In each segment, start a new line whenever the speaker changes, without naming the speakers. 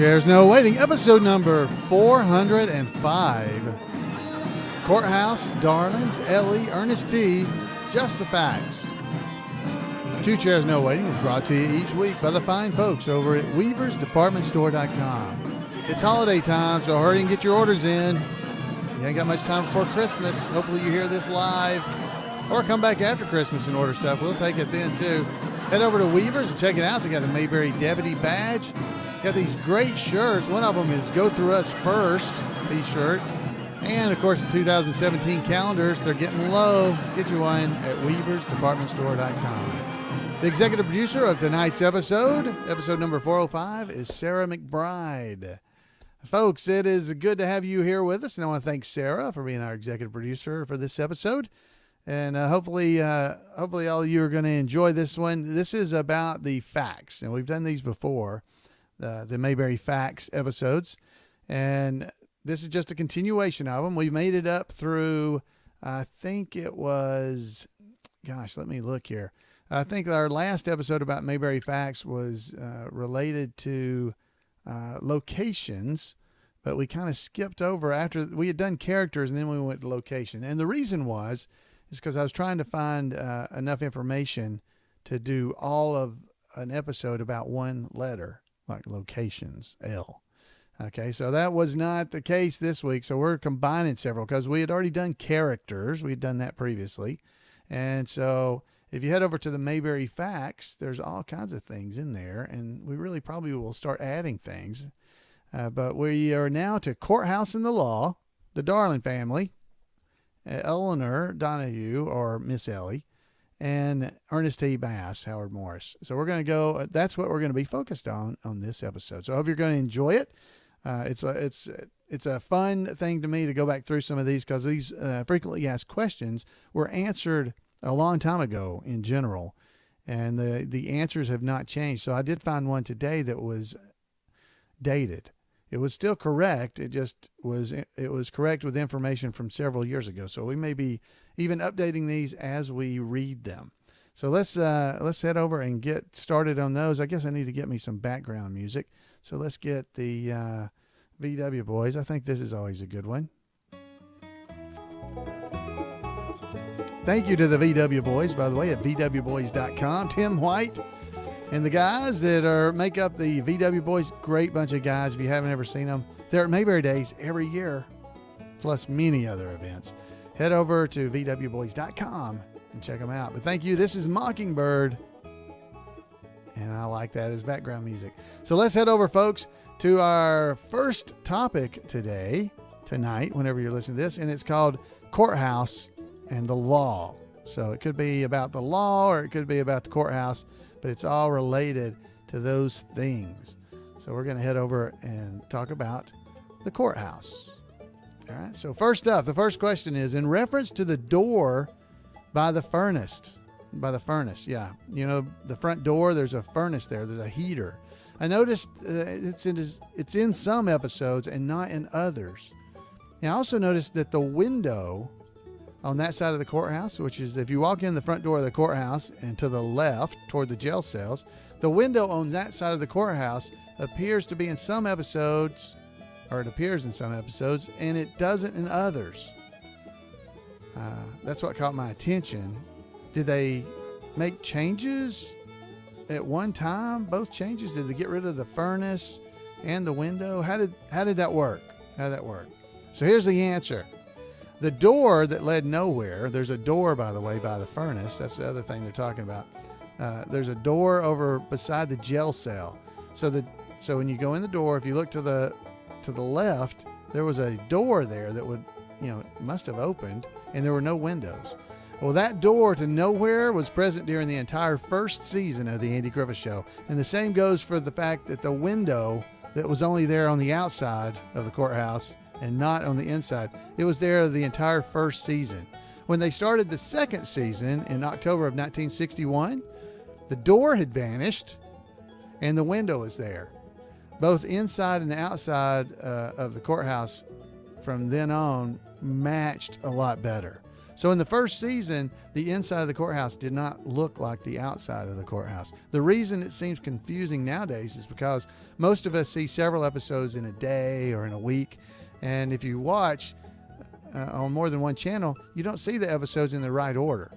Chairs No Waiting, episode number 405. Courthouse, Darlings, Ellie, Ernest T, Just the Facts. Two Chairs No Waiting is brought to you each week by the fine folks over at weaversdepartmentstore.com. It's holiday time, so hurry and get your orders in. You ain't got much time before Christmas. Hopefully you hear this live or come back after Christmas and order stuff. We'll take it then too. Head over to Weavers and check it out. They got the Mayberry Deputy Badge. Got these great shirts. One of them is Go Through Us First t-shirt. And, of course, the 2017 calendars. They're getting low. Get you one at weaversdepartmentstore.com. The executive producer of tonight's episode number 405, is Sarah McBride. Folks, it is good to have you here with us, and I want to thank Sarah for being our executive producer for this episode. And hopefully all of you are going to enjoy this one. This is about the facts, and we've done these before. The Mayberry FAQs episodes, and this is just a continuation of them. We've made it up through, I think it was, gosh, let me look here. I think our last episode about Mayberry FAQs was related to locations, but we kind of skipped over after we had done characters, and then we went to location. And the reason is because I was trying to find enough information to do all of an episode about one letter, like locations, L. Okay, so that was not the case this week. So we're combining several because we had already done characters. We had done that previously. And so if you head over to the Mayberry FAQs, there's all kinds of things in there. And we really probably will start adding things. But we are now to Courthouse and the Law, the Darling family, Eleanor Donahue, or Miss Ellie, and Ernest T Bass, Howard Morris. So we're going to go, that's what we're going to be focused on this episode. So I hope you're going to enjoy it. It's a fun thing to me to go back through some of these because these frequently asked questions were answered a long time ago in general, and the answers have not changed. So I did find one today that was dated. It was still correct. It was correct with information from several years ago. So we may be even updating these as we read them. So let's head over and get started on those. I guess I need to get me some background music. So let's get the VW Boys. I think this is always a good one. Thank you to the VW Boys, by the way, at VWBoys.com. Tim White and the guys that make up the VW Boys, great bunch of guys. If you haven't ever seen them, they're at Mayberry Days every year, plus many other events. Head over to VWBoys.com and check them out. But thank you. This is Mockingbird, and I like that as background music. So let's head over, folks, to our first topic tonight, whenever you're listening to this, and it's called Courthouse and the Law. So it could be about the law or it could be about the courthouse, but it's all related to those things. So we're going to head over and talk about the courthouse. All right. So first up, the first question is in reference to the door by the furnace. Yeah. You know, the front door, there's a furnace there. There's a heater. I noticed it's in some episodes and not in others. Now, I also noticed that the window on that side of the courthouse, which is if you walk in the front door of the courthouse and to the left toward the jail cells, the window on that side of the courthouse appears to be in some episodes, or it appears in some episodes, and it doesn't in others. That's what caught my attention. Did they make changes at one time? Both changes? Did they get rid of the furnace and the window? How did that work? So here's the answer. The door that led nowhere, there's a door, by the way, by the furnace. That's the other thing they're talking about. There's a door over beside the jail cell. So when you go in the door, if you look to the left, there was a door there that must have opened, and there were no windows. Well, that door to nowhere was present during the entire first season of the Andy Griffith Show. And the same goes for the fact that the window that was only there on the outside of the courthouse and not on the inside, it was there the entire first season. When they started the second season in October of 1961, the door had vanished and the window was there. Both inside and the outside of the courthouse from then on matched a lot better. So in the first season, the inside of the courthouse did not look like the outside of the courthouse. The reason it seems confusing nowadays is because most of us see several episodes in a day or in a week. And if you watch on more than one channel, you don't see the episodes in the right order.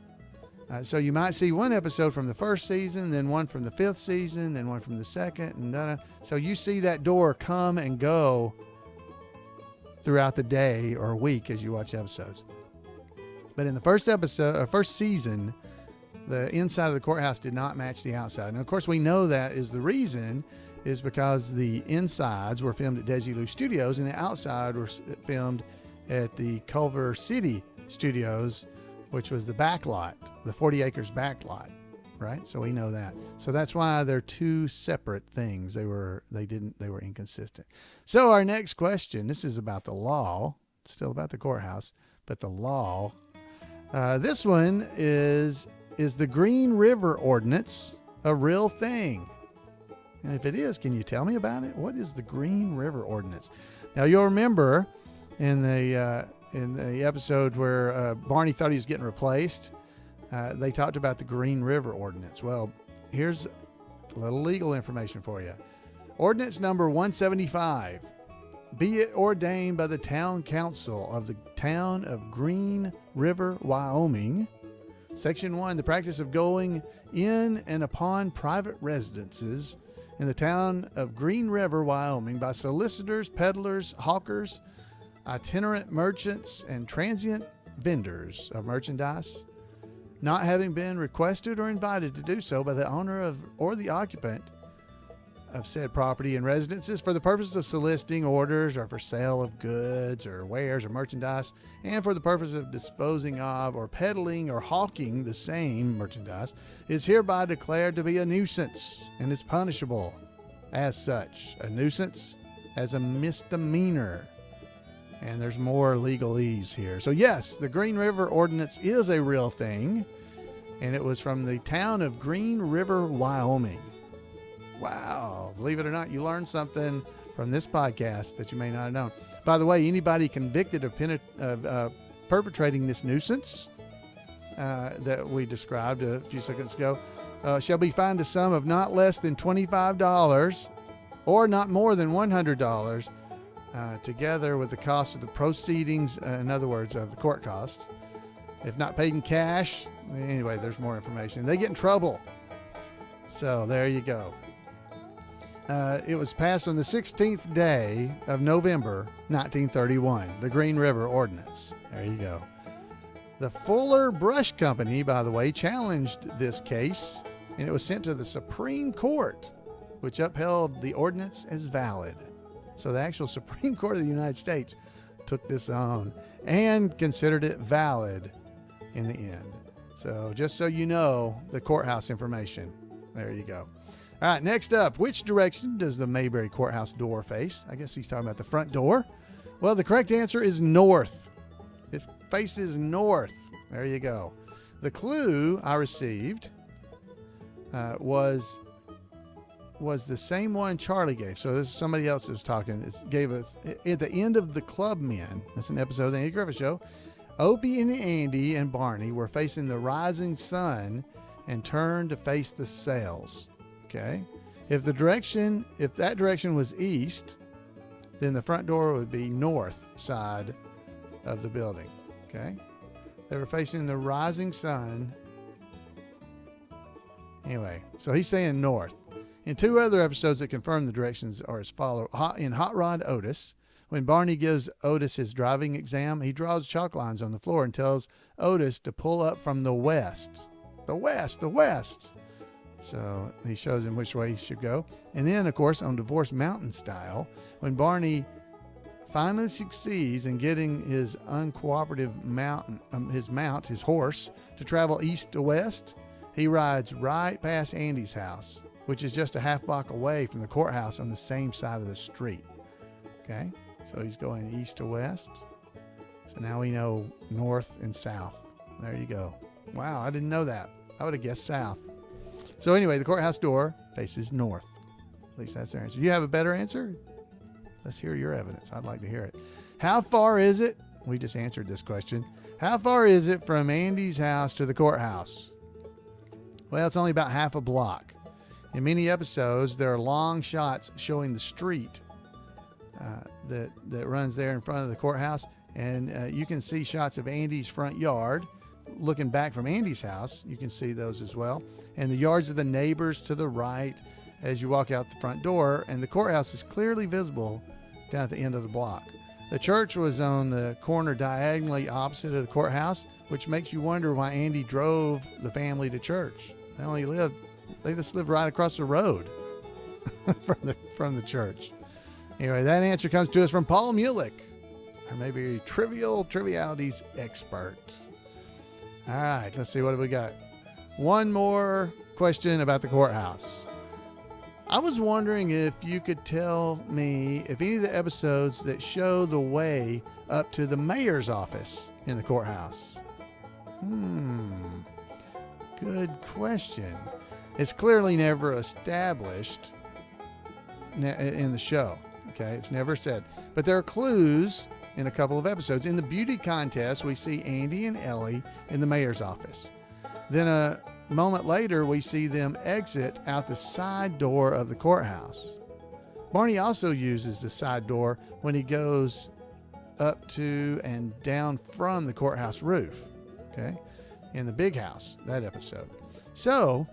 So you might see one episode from the first season, then one from the 5th season, then one from the 2nd, and so you see that door come and go throughout the day or week as you watch episodes. But in the first season, the inside of the courthouse did not match the outside. And of course, we know that is the reason is because the insides were filmed at Desilu Studios and the outside were filmed at the Culver City Studios, which was the back lot, the 40 acres back lot, right? So we know that. So that's why they're two separate things. They were inconsistent. So our next question, this is about the law, still about the courthouse, but the law. This one is the Green River Ordinance a real thing? And if it is, can you tell me about it? What is the Green River Ordinance? Now you'll remember in the episode where Barney thought he was getting replaced, they talked about the Green River Ordinance. Well, here's a little legal information for you. Ordinance number 175. Be it ordained by the town council of the town of Green River, Wyoming. Section 1, the practice of going in and upon private residences in the town of Green River, Wyoming by solicitors, peddlers, hawkers, itinerant merchants, and transient vendors of merchandise, not having been requested or invited to do so by the owner of or the occupant of said property and residences for the purpose of soliciting orders or for sale of goods or wares or merchandise, and for the purpose of disposing of or peddling or hawking the same merchandise, is hereby declared to be a nuisance and is punishable as such. A nuisance as a misdemeanor. And there's more legalese here. So yes, the Green River Ordinance is a real thing, and it was from the town of Green River, Wyoming. Wow, believe it or not, you learned something from this podcast that you may not have known. By the way, anybody convicted of perpetrating this nuisance that we described a few seconds ago shall be fined a sum of not less than $25 or not more than $100, together with the cost of the proceedings, in other words, of the court cost. If not paid in cash, anyway, there's more information. They get in trouble. So there you go. It was passed on the 16th day of November, 1931, the Green River Ordinance. There you go. The Fuller Brush Company, by the way, challenged this case, and it was sent to the Supreme Court, which upheld the ordinance as valid. So the actual Supreme Court of the United States took this on and considered it valid in the end. So just so you know, the courthouse information. There you go. All right, next up, which direction does the Mayberry Courthouse door face? I guess he's talking about the front door. Well, the correct answer is north. It faces north. There you go. The clue I received was the same one Charlie gave. So this is somebody else that was talking. It gave us at the end of the Club Men. That's an episode of the Andy Griffith Show. Opie and Andy and Barney were facing the rising sun and turned to face the sails. Okay. If that direction was east, then the front door would be north side of the building. Okay. They were facing the rising sun. Anyway, so he's saying north. In two other episodes that confirm the directions are as follow. In Hot Rod Otis, when Barney gives Otis his driving exam, he draws chalk lines on the floor and tells Otis to pull up from the west. The west. So he shows him which way he should go. And then, of course, on Divorce Mountain Style, when Barney finally succeeds in getting his uncooperative his horse, to travel east to west, he rides right past Andy's house, which is just a half block away from the courthouse on the same side of the street. Okay, so he's going east to west. So now we know north and south. There you go. Wow, I didn't know that. I would have guessed south. So anyway, the courthouse door faces north. At least that's their answer. Do you have a better answer? Let's hear your evidence. I'd like to hear it. How far is it We just answered this question. How far is it from Andy's house to the courthouse? Well, it's only about half a block. In many episodes, there are long shots showing the street that runs there in front of the courthouse, and you can see shots of Andy's front yard. Looking back from Andy's house, you can see those as well, and the yards of the neighbors to the right as you walk out the front door, and the courthouse is clearly visible down at the end of the block. The church was on the corner diagonally opposite of the courthouse, which makes you wonder why Andy drove the family to church. They just lived right across the road from the church. Anyway, that answer comes to us from Paul Mulick, or maybe trivialities expert. All right, let's see, what have we got? One more question about the courthouse. I was wondering if you could tell me if any of the episodes that show the way up to the mayor's office in the courthouse. Good question. It's clearly never established in the show. Okay, it's never said. But there are clues in a couple of episodes. In the beauty contest, we see Andy and Ellie in the mayor's office. Then a moment later, we see them exit out the side door of the courthouse. Barney also uses the side door when he goes up to and down from the courthouse roof. Okay, in the big house, that episode. So,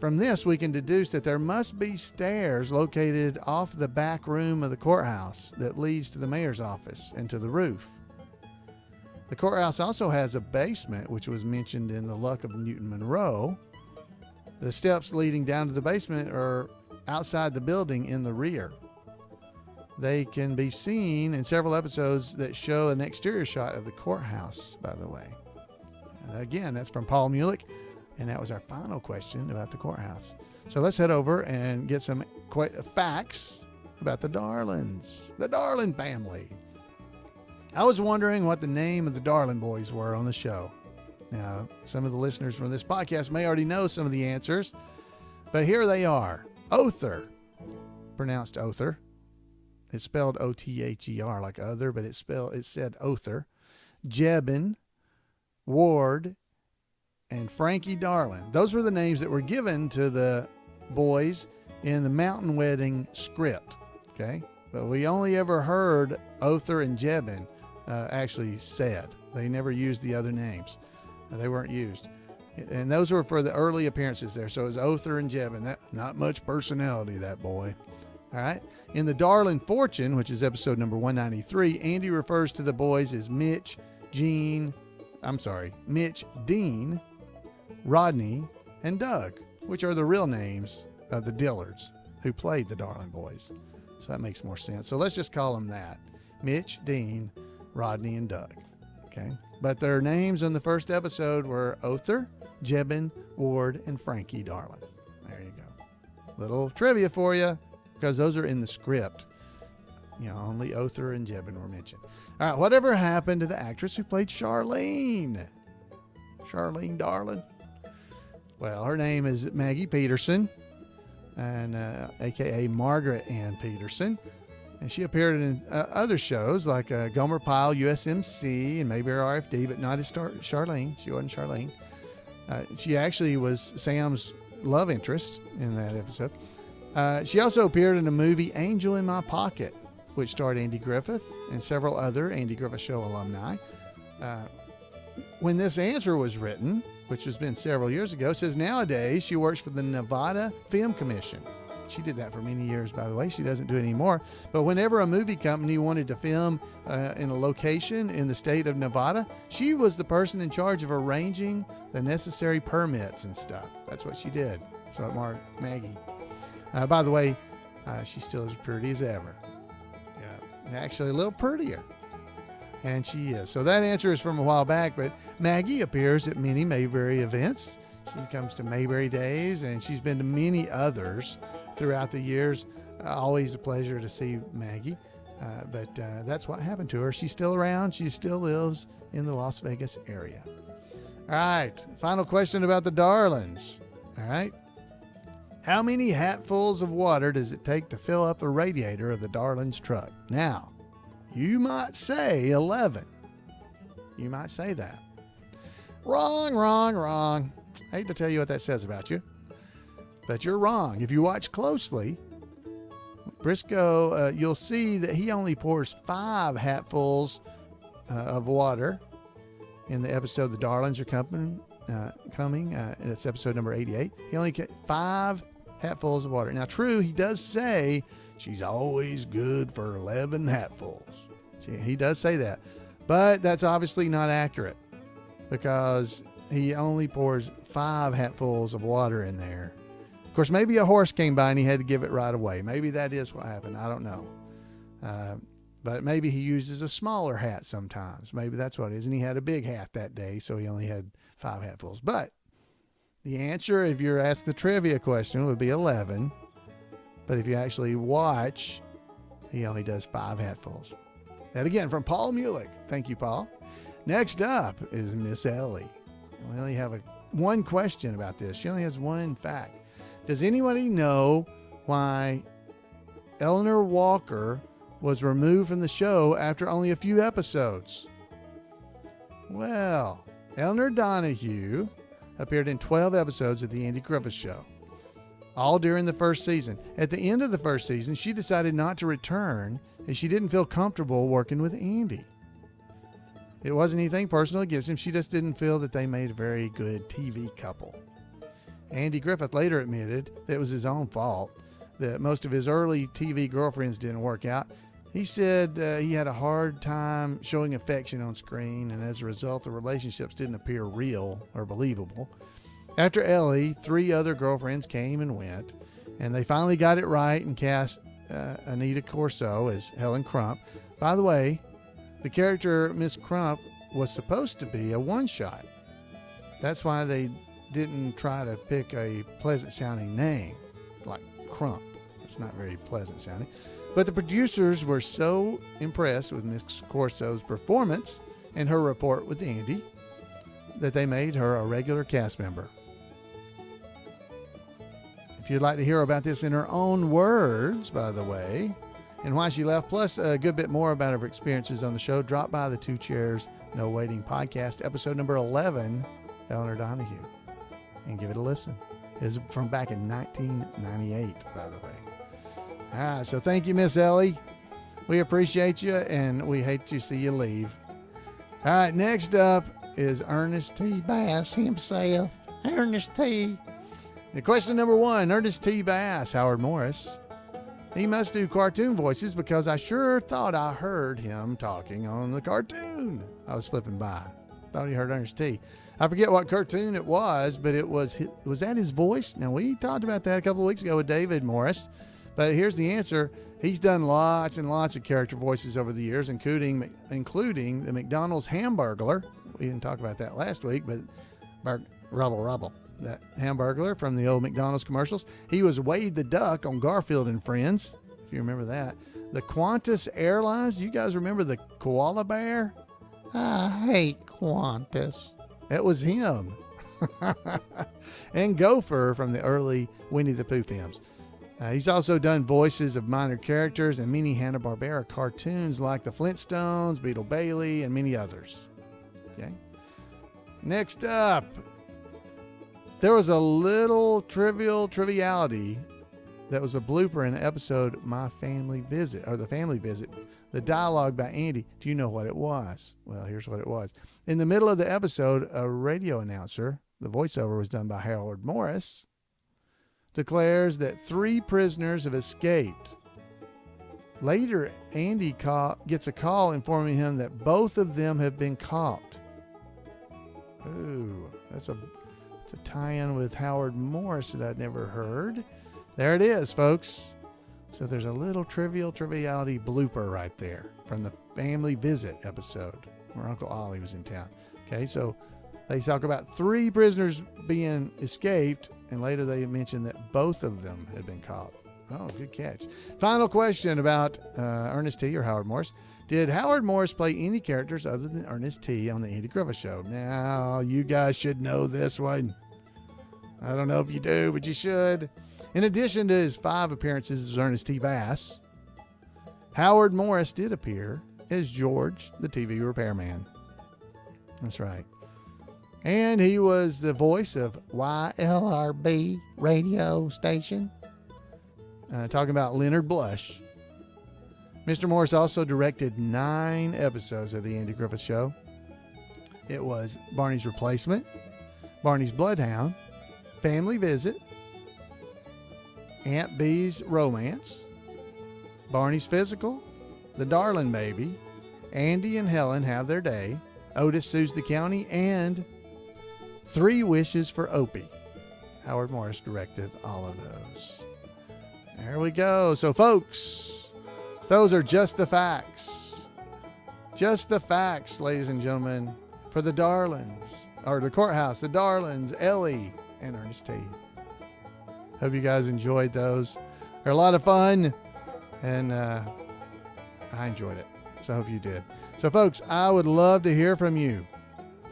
from this, we can deduce that there must be stairs located off the back room of the courthouse that leads to the mayor's office and to the roof. The courthouse also has a basement, which was mentioned in The Luck of Newton Monroe. The steps leading down to the basement are outside the building in the rear. They can be seen in several episodes that show an exterior shot of the courthouse, by the way. Again, that's from Paul Mulick. And that was our final question about the courthouse. So let's head over and get some facts about the Darlings, the Darling family. I was wondering what the name of the Darling boys were on the show. Now, some of the listeners from this podcast may already know some of the answers, but here they are. Other, pronounced Other. It's spelled O-T-H-E-R like other, but it said Other. Jebin, Ward, and Frankie Darling. Those were the names that were given to the boys in the Mountain Wedding script. Okay, but we only ever heard Other and Jebin actually said. They never used the other names. They weren't used. And those were for the early appearances there. So it was Other and Jebin. Not much personality, that boy. All right. In the Darling Fortune, which is episode number 193, Andy refers to the boys as Mitch, Dean, Rodney, and Doug, which are the real names of the Dillards who played the Darling boys. So that makes more sense. So let's just call them that. Mitch, Dean, Rodney, and Doug. Okay. But their names in the first episode were Other, Jebin, Ward, and Frankie Darling. There you go. Little trivia for you, because those are in the script. You know, only Other and Jebin were mentioned. All right. Whatever happened to the actress who played Charlene? Charlene Darling? Well, her name is Maggie Peterson, and a.k.a. Margaret Ann Peterson. And she appeared in other shows like Gomer Pyle, USMC, and Mayberry RFD, but not as Charlene. She wasn't Charlene. She actually was Sam's love interest in that episode. She also appeared in the movie Angel in My Pocket, which starred Andy Griffith and several other Andy Griffith Show alumni. When this answer was written, which has been several years ago, says nowadays she works for the Nevada Film Commission. She did that for many years, by the way. She doesn't do it anymore. But whenever a movie company wanted to film in a location in the state of Nevada, she was the person in charge of arranging the necessary permits and stuff. That's what she did. So Maggie. By the way, she's still as pretty as ever. Yeah, actually a little prettier. And she is. So that answer is from a while back, but Maggie appears at many Mayberry events. She comes to Mayberry Days, and she's been to many others throughout the years. Always a pleasure to see Maggie. But that's what happened to her. She's still around. She still lives in the Las Vegas area. All right. Final question about the Darlings. All right. How many hatfuls of water does it take to fill up a radiator of the Darlings truck? Now, You might say 11. You might say that. Wrong, wrong, wrong. I hate to tell you what that says about you, but you're wrong. If you watch closely, Briscoe, you'll see that he only pours 5 hatfuls of water in the episode The Darlings Are Coming. It's episode number 88. He only get 5 hatfuls of water. Now, true, he does say she's always good for 11 hatfuls. See, he does say that, but that's obviously not accurate because he only pours 5 hatfuls of water in there. Of course, maybe a horse came by and he had to give it right away. Maybe that is what happened. I don't know. But maybe he uses a smaller hat sometimes. Maybe that's what it is. And he had a big hat that day, so he only had 5 hatfuls. But the answer, if you're asked the trivia question, would be 11. But if you actually watch, he only does 5 hatfuls. That again from Paul Mulick. Thank you, Paul. Next up is Miss Ellie. We only have one question about this. She only has one fact. Does anybody know why Eleanor Walker was removed from the show after only a few episodes? Well, Eleanor Donahue appeared in 12 episodes of The Andy Griffith Show, all during the first season. At the end of the first season, she decided not to return as she didn't feel comfortable working with Andy. It wasn't anything personal against him. She just didn't feel that they made a very good TV couple. Andy Griffith later admitted that it was his own fault, that most of his early TV girlfriends didn't work out. He said he had a hard time showing affection on screen, and as a result, the relationships didn't appear real or believable. After Ellie, 3 other girlfriends came and went, and they finally got it right and cast Anita Corso as Helen Crump. By the way, the character Miss Crump was supposed to be a one-shot. That's why they didn't try to pick a pleasant-sounding name like Crump. It's not very pleasant sounding. But the producers were so impressed with Miss Corso's performance and her rapport with Andy that they made her a regular cast member. If you'd like to hear about this in her own words, by the way, and why she left, plus a good bit more about her experiences on the show, drop by the 2 Chairs No Waiting podcast, episode number 11, Eleanor Donahue, and give it a listen. It's from back in 1998, by the way. All right, so thank you, Miss Ellie. We appreciate you, and we hate to see you leave. All right, next up is Ernest T Bass himself. Ernest T. And question number 1, Ernest T Bass, Howard Morris. He must do cartoon voices because I sure thought I heard him talking on the cartoon I was flipping by. Thought he heard Ernest T. I forget what cartoon it was, but was that his voice? Now, we talked about that a couple of weeks ago with David Morris, but here's the answer. He's done lots and lots of character voices over the years, including the McDonald's Hamburglar. We didn't talk about that last week, but Rubble, that Hamburglar from the old McDonald's commercials. He was Wade the Duck on Garfield and Friends, if you remember that. The Qantas Airlines, you guys remember the koala bear? I hate Qantas. It was him. And Gopher from the early Winnie the Pooh films. He's also done voices of minor characters in many Hanna-Barbera cartoons like the Flintstones, Beetle Bailey, and many others. Okay. Next up, there was a little triviality that was a blooper in the episode My Family Visit, or The Family Visit. The dialogue by Andy. Do you know what it was? Well, here's what it was. In the middle of the episode, a radio announcer, the voiceover was done by Howard Morris, declares that 3 prisoners have escaped. Later, Andy gets a call informing him that both of them have been caught. Ooh, that's a tie-in with Howard Morris that I'd never heard. There it is, folks. So there's a little triviality blooper right there from the Family Visit episode where Uncle Ollie was in town. Okay, so they talk about 3 prisoners being escaped, and later they mention that both of them had been caught. Oh, good catch. Final question about Ernest T or Howard Morris. Did Howard Morris play any characters other than Ernest T on the Andy Griffith Show? Now, you guys should know this one. I don't know if you do, but you should. In addition to his 5 appearances as Ernest T Bass, Howard Morris did appear is George, the TV repairman. That's right. And he was the voice of YLRB radio station, talking about Leonard Blush. Mr. Morris also directed 9 episodes of The Andy Griffith Show. It was Barney's Replacement, Barney's Bloodhound, Family Visit, Aunt Bee's Romance, Barney's Physical, The Darling Baby, Andy and Helen Have Their Day, Otis Sues the County, and 3 Wishes for Opie. Howard Morris directed all of those. There we go. So, folks, those are just the facts. Just the facts, ladies and gentlemen, for the Darlings, or the Courthouse, the Darlings, Ellie, and Ernest T. Hope you guys enjoyed those. They're a lot of fun, and I enjoyed it. So I hope you did. So, folks, I would love to hear from you.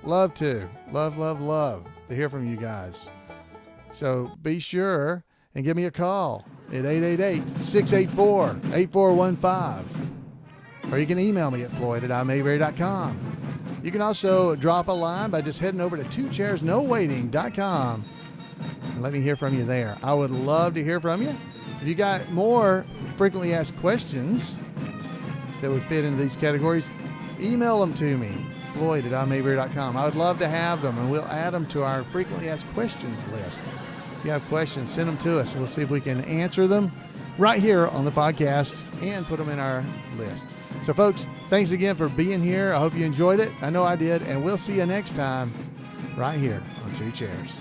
Love to. Love to hear from you guys. So be sure and give me a call at 888-684-8415. Or you can email me at floyd@Mayberry.com. You can also drop a line by just heading over to twochairsnowaiting.com and let me hear from you there. I would love to hear from you. If you got more frequently asked questions that would fit into these categories, email them to me, floyd@Mayberry.com. I would love to have them, and we'll add them to our frequently asked questions list. If you have questions, send them to us. We'll see if we can answer them right here on the podcast and put them in our list. So, folks, thanks again for being here. I hope you enjoyed it. I know I did, and we'll see you next time right here on Two Chairs.